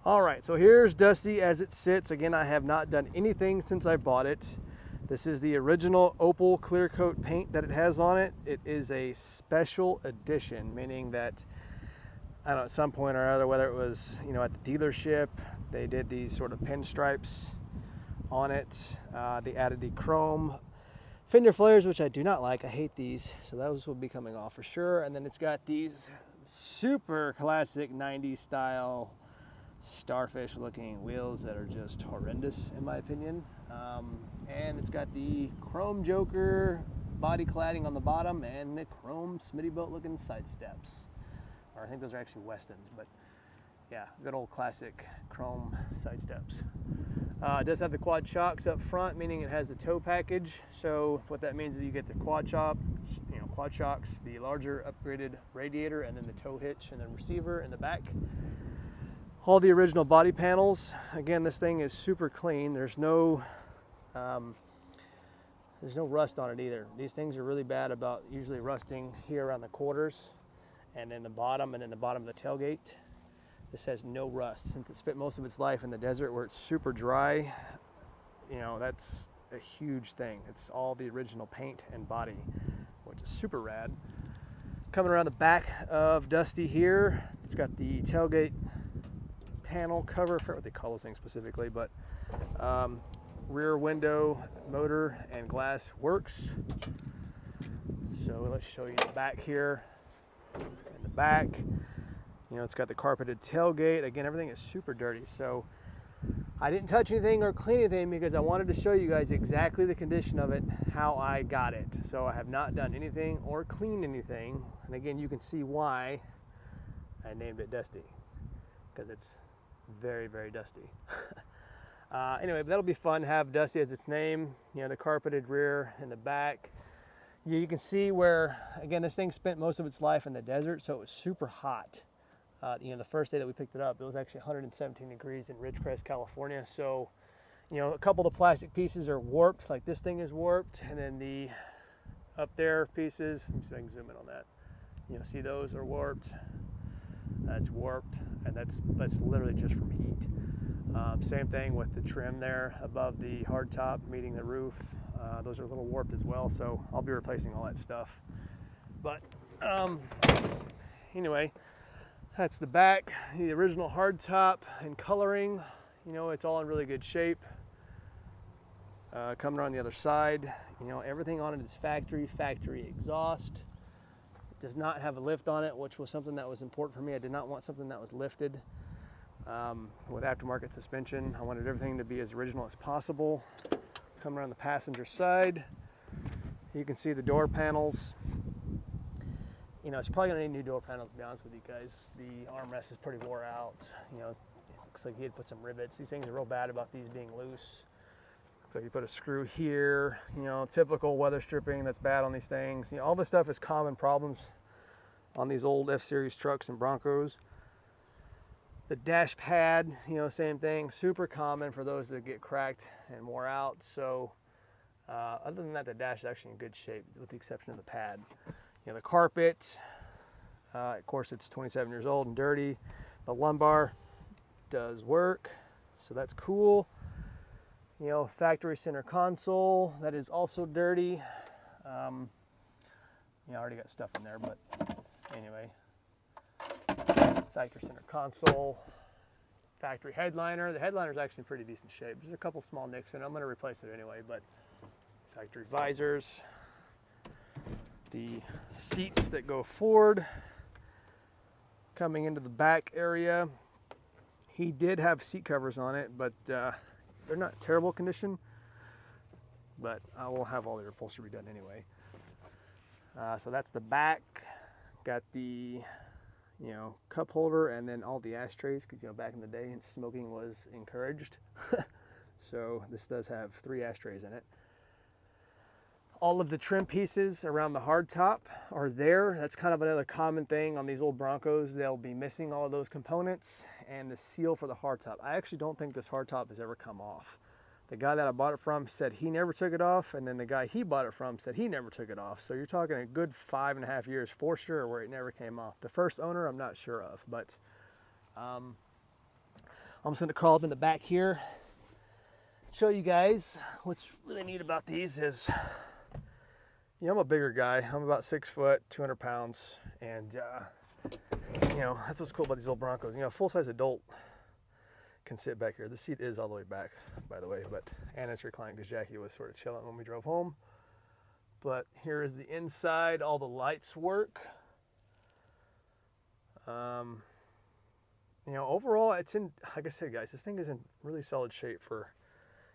All right, so here's Dusty as it sits. Again, I have not done anything since I bought it. This is the original Opal clear coat paint that it has on it. It is a special edition, meaning that, I don't know, at some point or other, whether it was, you know, at the dealership, they did these sort of pinstripes on it. They added the chrome fender flares, which I do not like. I hate these, so those will be coming off for sure. And then it's got these super classic 90s style starfish looking wheels that are just horrendous in my opinion. And it's got the chrome Joker body cladding on the bottom and the chrome Smittybilt looking side steps. Or I think those are actually Westons, but yeah, good old classic chrome side steps. It does have the quad shocks up front, meaning it has the tow package. So what that means is you get the quad shocks, the larger upgraded radiator, and then the tow hitch and then receiver in the back. All the original body panels. Again, this thing is super clean. There's no rust on it either. These things are really bad about usually rusting here around the quarters and then the bottom and then the bottom of the tailgate. This has no rust. Since it spent most of its life in the desert where it's super dry, you know, that's a huge thing. It's all the original paint and body, which is super rad. Coming around the back of Dusty here, it's got the tailgate panel cover. I forget what they call those things specifically, but rear window motor and glass works. So let's show you the back here. In the back, you know, it's got the carpeted tailgate. Again, everything is super dirty. So I didn't touch anything or clean anything because I wanted to show you guys exactly the condition of it, how I got it. So I have not done anything or cleaned anything. And again, you can see why I named it Dusty, because it's very, very dusty. Anyway, that'll be fun to have Dusty as its name. You know, the carpeted rear in the back. Yeah, you can see where, again, this thing spent most of its life in the desert, so it was super hot. You know, the first day that we picked it up, it was actually 117 degrees in Ridgecrest, California. So, you know, a couple of the plastic pieces are warped, like this thing is warped, and then the up there pieces, let me see if I can zoom in on that. You know, see those are warped. That's warped, and that's literally just from heat. Same thing with the trim there above the hardtop meeting the roof. Those are a little warped as well, so I'll be replacing all that stuff. But anyway, that's the back, the original hardtop and coloring. You know, it's all in really good shape. Coming around the other side, you know, everything on it is factory exhaust. It does not have a lift on it, which was something that was important for me. I did not want something that was lifted. With aftermarket suspension, I wanted everything to be as original as possible. Come around the passenger side, you can see the door panels. You know, it's probably gonna need new door panels, to be honest with you guys. The armrest is pretty wore out. You know, it looks like he had put some rivets. These things are real bad about these being loose. Looks like you put a screw here. You know, typical weather stripping that's bad on these things. You know, all this stuff is common problems on these old F-Series trucks and Broncos. The dash pad, you know, same thing, super common for those that get cracked and wore out. So other than that, the dash is actually in good shape with the exception of the pad. You know, the carpet, of course, it's 27 years old and dirty. The lumbar does work, so that's cool. You know, factory center console, that is also dirty. You know, I already got stuff in there, but anyway. Factory center console, factory headliner. The headliner is actually in pretty decent shape. There's a couple small nicks in it. I'm going to replace it anyway, but factory visors, the seats that go forward, coming into the back area. He did have seat covers on it, but they're not terrible condition, but I will have all the upholstery done anyway. So that's the back. Got the, you know, cup holder and then all the ashtrays, because, you know, back in the day smoking was encouraged. So this does have 3 ashtrays in it. All of the trim pieces around the hardtop are there. That's kind of another common thing on these old Broncos. They'll be missing all of those components and the seal for the hardtop. I actually don't think this hardtop has ever come off. The guy that I bought it from said he never took it off, and then the guy he bought it from said he never took it off. So you're talking a good 5.5 years for sure where it never came off. The first owner, I'm not sure of, but I'm just gonna crawl up in the back here, show you guys what's really neat about these is, you know, I'm a bigger guy. I'm about 6 foot, 200 pounds, and you know, that's what's cool about these old Broncos. You know, a full-size adult can sit back here. The seat is all the way back, by the way, and it's reclined because Jackie was sort of chilling when we drove home. But here is the inside. All the lights work. You know, overall, it's in, like I said, guys, this thing is in really solid shape for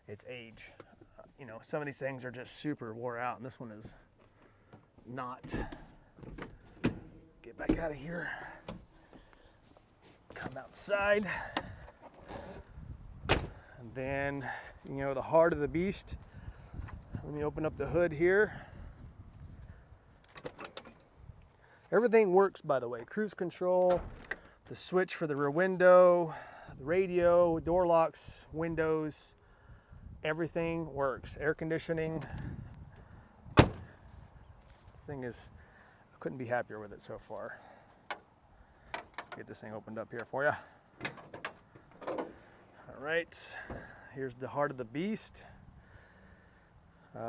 its age. You know, some of these things are just super wore out, and this one is not. Get back out of here. Come outside. And then, you know, the heart of the beast. Let me open up the hood here. Everything works, by the way. Cruise control, the switch for the rear window, the radio, door locks, windows, everything works. Air conditioning. This thing is, I couldn't be happier with it so far. Get this thing opened up here for you. All right, here's the heart of the beast. You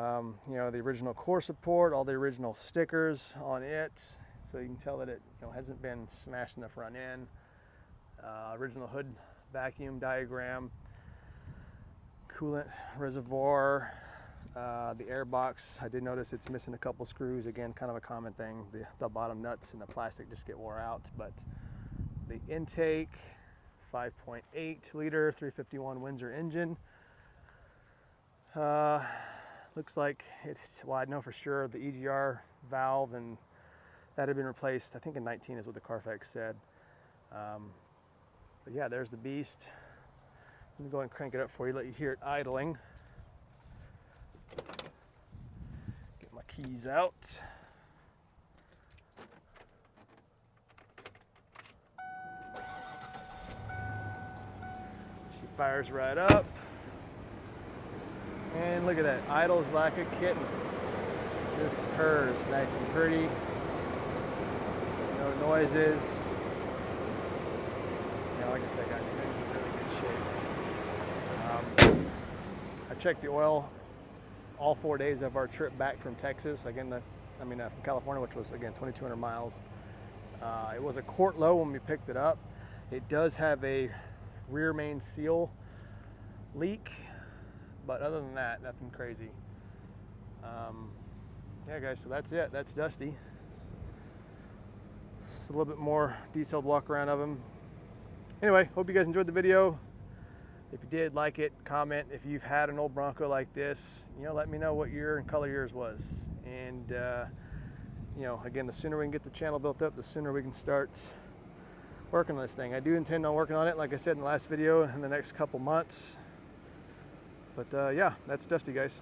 know, the original core support, all the original stickers on it. So you can tell that it, you know, hasn't been smashed in the front end. Original hood vacuum diagram, coolant reservoir, the air box. I did notice it's missing a couple screws. Again, kind of a common thing. The bottom nuts and the plastic just get wore out. But the intake, 5.8 liter, 351 Windsor engine. Looks like it's, well, I know for sure the EGR valve and that had been replaced, I think in 19 is what the Carfax said. But yeah, there's the beast. Let me go ahead and crank it up for you, let you hear it idling. Get my keys out. She fires right up. And look at that, idles like a kitten. This purrs nice and pretty. No noises. Yeah, like I said, guys, this thing's in really good shape. I checked the oil all 4 days of our trip back from Texas. Again, from California, which was, again, 2,200 miles. It was a quart low when we picked it up. It does have a rear main seal leak, but other than that, nothing crazy. Yeah, guys, so that's it. That's Dusty. Just a little bit more detailed walk around of him. Anyway, hope you guys enjoyed the video. If you did, like it, comment. If you've had an old Bronco like this, you know, let me know what year and color yours was. And you know, again, the sooner we can get the channel built up, the sooner we can start working on this thing. I do intend on working on it, like I said in the last video, in the next couple months. But yeah, that's Dusty, guys.